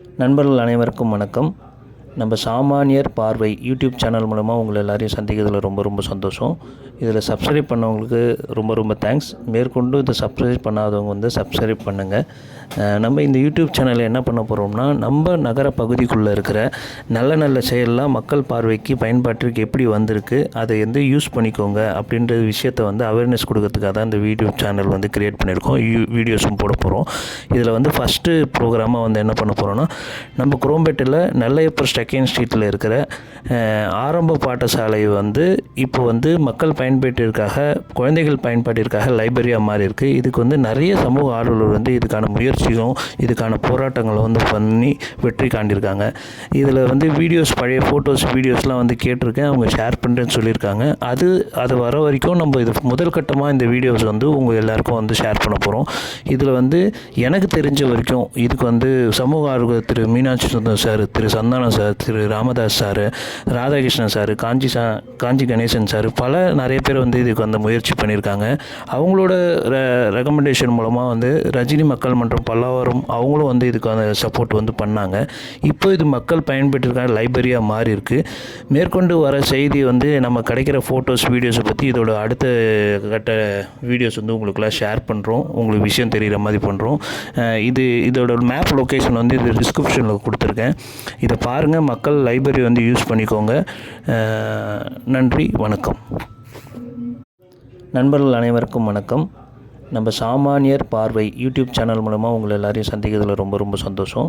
நண்பர்கள் அனைவருக்கும் வணக்கம். நம்ம சாமானியர் பார்வை யூடியூப் சேனல் மூலமாக உங்களை எல்லாரையும் சந்திக்கிறதுல ரொம்ப சந்தோஷம். இதில் சப்ஸ்கிரைப் பண்ணவங்களுக்கு ரொம்ப தேங்க்ஸ். மேற்கொண்டு இதை சப்ஸ்கிரைப் பண்ணாதவங்க வந்து சப்ஸ்கிரைப் பண்ணுங்கள். நம்ம இந்த யூடியூப் சேனலில் என்ன பண்ண போகிறோம்னா, நம்ம நகர பகுதிக்குள்ளே இருக்கிற நல்ல செயல்லாம் மக்கள் பார்வைக்கு பயன்பாட்டிற்கு எப்படி வந்திருக்கு, அதை வந்து யூஸ் பண்ணிக்கோங்க அப்படின்ற விஷயத்தை வந்து அவேர்னஸ் கொடுக்கறதுக்காக தான் இந்த யூடியூப் சேனல் வந்து க்ரியேட் பண்ணியிருக்கோம். வீடியோஸும் போட போகிறோம். இதில் வந்து ஃபஸ்ட்டு ப்ரோக்ராமாக வந்து என்ன பண்ண போகிறோன்னா, நம்ம குரோம்பேட்டில் நெல்லையப்பர் செகண்ட் ஸ்ட்ரீட்டில் இருக்கிற ஆரம்ப பாடசாலை வந்து இப்போ வந்து மக்கள் பயன்பாட்டிற்காக, குழந்தைகள் பயன்பாட்டிற்காக லைப்ரரியாக மாறி இருக்குது. இதுக்கு வந்து நிறைய சமூக ஆர்வலர் வந்து இதுக்கான முயற்சியும் இதுக்கான போராட்டங்களும் வந்து பண்ணி வெற்றி காண்டிருக்காங்க. இதில் வந்து பழைய ஃபோட்டோஸ் வீடியோஸ்லாம் வந்து கேட்டிருக்கேன். அவங்க ஷேர் பண்ணுறேன்னு சொல்லியிருக்காங்க. அது வர வரைக்கும் நம்ம இது முதல் கட்டமாக இந்த வீடியோஸ் வந்து உங்கள் எல்லாருக்கும் வந்து ஷேர் பண்ண போகிறோம். இதில் வந்து எனக்கு தெரிஞ்ச வரைக்கும் இதுக்கு வந்து சமூக ஆர்வலர் திரு மீனாட்சி சுந்தரம் சார், திரு சந்தானம் சார், திரு ராமதாஸ் சார், ராதாகிருஷ்ணன் சார், காஞ்சி கணேசன் சார், நிறைய பேர் வந்து இதுக்கு வந்து முயற்சி பண்ணியிருக்காங்க. அவங்களோட ரெக்கமெண்டேஷன் மூலமாக வந்து ரஜினி மக்கள் மன்றம் பல்லாவரம் அவங்களும் வந்து இதுக்கு வந்து சப்போர்ட் வந்து பண்ணாங்க. இப்போ இது மக்கள் பயன்பெற்றிருக்கான லைப்ரரியாக மாறி இருக்குது. மேற்கொண்டு வர செய்தி வந்து நம்ம கிடைக்கிற ஃபோட்டோஸ் வீடியோஸை பற்றி இதோட அடுத்த கட்ட வீடியோஸ் வந்து உங்களுக்குலாம் ஷேர் பண்ணுறோம். உங்களுக்கு விஷயம் தெரிகிற மாதிரி பண்ணுறோம். இதோட மேப் லொக்கேஷன் வந்து இது டிஸ்கிரிப்ஷனில் கொடுத்துருக்கேன். இதை பாருங்கள். மக்கள் லைப்ரரி வந்து யூஸ் பண்ணிக்கோங்க. நன்றி, வணக்கம். நண்பர்கள் அனைவருக்கும் வணக்கம். நம்ம சாமானியர் பார்வை யூடியூப் சேனல் மூலமாக உங்களை எல்லாரையும் சந்திக்கிறதுல ரொம்ப சந்தோஷம்.